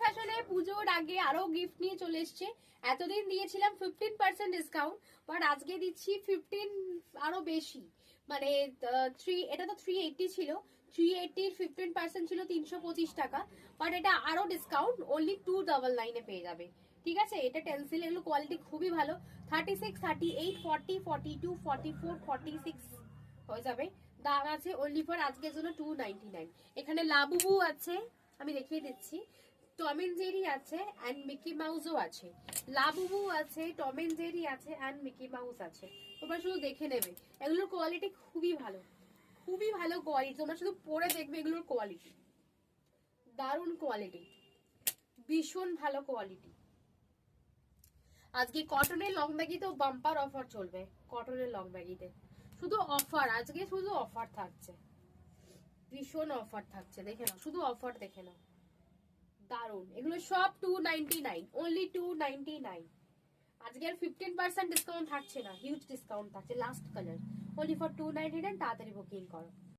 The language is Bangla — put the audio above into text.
আসলে পুজোর আগে আরো গিফট নিয়ে চলে এসছে। এতদিন দিয়েছিলাম 15% ডিসকাউন্ট, বাট আজকে দিচ্ছি 15 আরো বেশি, মানে এটা তো 380 ছিল, 380 15% ছিল 325 টাকা, বাট এটা আরো ডিসকাউন্ট অনলি 299 এ পেয়ে যাবে। ঠিক আছে, এটা টেন্সিল, এগুলো কোয়ালিটি খুবই ভালো। 36, 38, 40, 42, 44, 46 হয়ে যাবে। দাম আছে অনলি ফর আজকের জন্য 299। এখানে লাবুবু আছে, আমি দেখিয়ে দিচ্ছি। টম এন্ড জেরি আছে এন্ড মিকি মাউসও আছে। লাবুবু আছে, টম এন্ড জেরি আছে এন্ড মিকি মাউস আছে। তোমরা শুধু দেখে নেবে, এগুলোর কোয়ালিটি খুবই ভালো, খুবই ভালো কোয়ালিটি। তোমরা শুধু পরে দেখবে এগুলোর কোয়ালিটি, দারুণ কোয়ালিটি, ভীষণ ভালো কোয়ালিটি। আজকে কটনের লং ব্যাগিতেও বাম্পার অফার চলবে। কটনের লং ব্যাগিতে শুধু অফার, আজকে শুধু অফার থাকছে, ভীষণ অফার থাকছে। দেখে নাও, শুধু অফার দেখে নাও, দারুন। এগুলো সব 299, অনলি 299। আজকে আর 15% ডিসকাউন্ট থাকছে না, হিউজ ডিসকাউন্ট থাকছে। Last colour only for 299। তাড়াতাড়ি বুকিং করো।